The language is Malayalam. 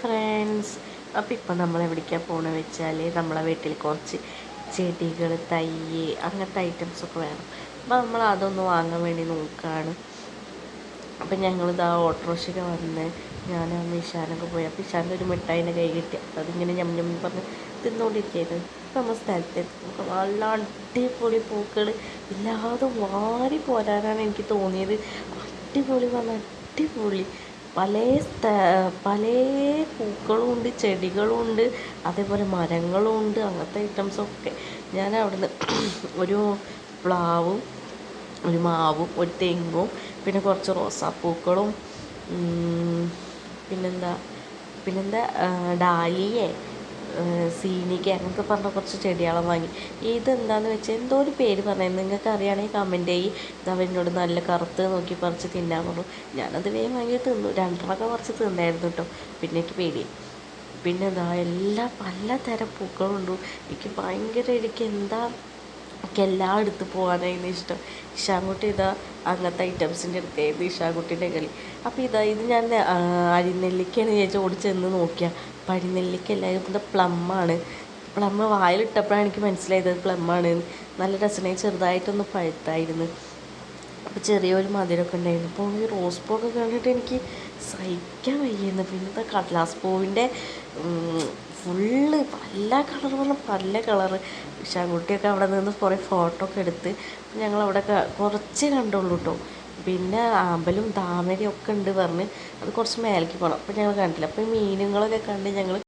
ഫ്രണ്ട്സ്, അപ്പോൾ ഇപ്പം നമ്മൾ എവിടേക്കാണ് പോകണമെന്ന് വെച്ചാൽ നമ്മളെ വീട്ടിൽ കുറച്ച് ചെടികൾ, തൈ, അങ്ങനത്തെ ഐറ്റംസൊക്കെ വേണം. അപ്പോൾ നമ്മൾ അതൊന്ന് വാങ്ങാൻ വേണ്ടി നോക്കുകയാണ്. അപ്പം ഞങ്ങളിതാ ഓട്ടോറിക്ഷയ്ക്ക് വന്ന് ഞാൻ ഇഷാനൊക്കെ പോയി. അപ്പോൾ ഇഷാൻ്റെ ഒരു മിഠായിൻ്റെ കൈ കിട്ടി. അതിങ്ങനെ ഞം പറഞ്ഞ് തിന്നുകൊണ്ടിരിക്കുകയായിരുന്നു. അപ്പോൾ നമ്മൾ സ്ഥലത്തെത്തി നല്ല അടിപൊളി പൂക്കൾ ഇല്ലാതെ വാരി പോരാനാണ് എനിക്ക് തോന്നിയത്. അടിപൊളി പറഞ്ഞാൽ അടിപൊളി പല പല പൂക്കളും ഉണ്ട്, ചെടികളും ഉണ്ട്, അതേപോലെ മരങ്ങളും ഉണ്ട്, അങ്ങനത്തെ ഐറ്റംസൊക്കെ. ഞാൻ അവിടുന്ന് ഒരു പ്ലാവും ഒരു മാവും ഒരു തെങ്ങും പിന്നെ കുറച്ച് റോസാപ്പൂക്കളും പിന്നെന്താ ഡാലിയേ സീനിക അങ്ങനത്തെ പറഞ്ഞ കുറച്ച് ചെടികളെ വാങ്ങി. ഇതെന്താണെന്ന് വെച്ചാൽ എന്തോ ഒരു പേര് പറഞ്ഞത് നിങ്ങൾക്ക് അറിയുകയാണെങ്കിൽ കമൻറ്റ് ചെയ്യ്. ഇത് അവനോട് നല്ല കറുത്ത് നോക്കി പറിച്ച് തിന്നാൻ പറഞ്ഞു. ഞാനത് വേഗം വാങ്ങി തിന്നു. രണ്ടെണ്ണമൊക്കെ കുറച്ച് തിന്നായിരുന്നു കേട്ടോ. പിന്നെ എനിക്ക് പേടി. പിന്നെ ഇതാ എല്ലാ പലതരം പൂക്കളുണ്ട്. എനിക്ക് എല്ലാം എടുത്ത് പോകാനായിരുന്നു ഇഷ്ടം. ഇഷാൻകുട്ടി ഇതാ അങ്ങനത്തെ ഐറ്റംസിൻ്റെ അടുത്തായിരുന്നു ഇഷാൻകുട്ടീൻ്റെ കളി. അപ്പോൾ ഇത് ഞാൻ അരിനെല്ലിക്കയാണ് ചേച്ചി ഓടി ചെന്ന് നോക്കിയാൽ. അപ്പം അരിനെല്ലിക്കല്ല, ഇത് പ്ലമ്മാണ്. പ്ലം വായിലിട്ടപ്പോഴാണ് എനിക്ക് മനസ്സിലായത് പ്ലമ്മാണ്. നല്ല രസമായി, ചെറുതായിട്ടൊന്ന് പഴുത്തായിരുന്നു. അപ്പോൾ ചെറിയൊരു മധുരമൊക്കെ ഉണ്ടായിരുന്നു. അപ്പോൾ ഈ റോസ് പൂവൊക്കെ കണ്ടിട്ട് എനിക്ക് സഹിക്കാൻ വയ്യായിരുന്നു. പിന്നെ കടലാസ് പൂവിൻ്റെ ഫുള്ള് പല കളർ പറഞ്ഞാൽ പല കളറ്. ഇഷാൻകുട്ടിയൊക്കെ അവിടെ നിന്ന് കുറേ ഫോട്ടോ ഒക്കെ എടുത്ത് ഞങ്ങളവിടെ കുറച്ചേ കണ്ടുള്ളൂ കേട്ടോ. പിന്നെ ആമ്പലും താമരയും ഒക്കെ ഉണ്ട് പറഞ്ഞ് അത് കുറച്ച് മേലേക്ക് പോകണം. അപ്പോൾ ഞങ്ങൾ കണ്ടില്ല. അപ്പോൾ ഈ മീനുകളൊക്കെ കണ്ട് ഞങ്ങൾ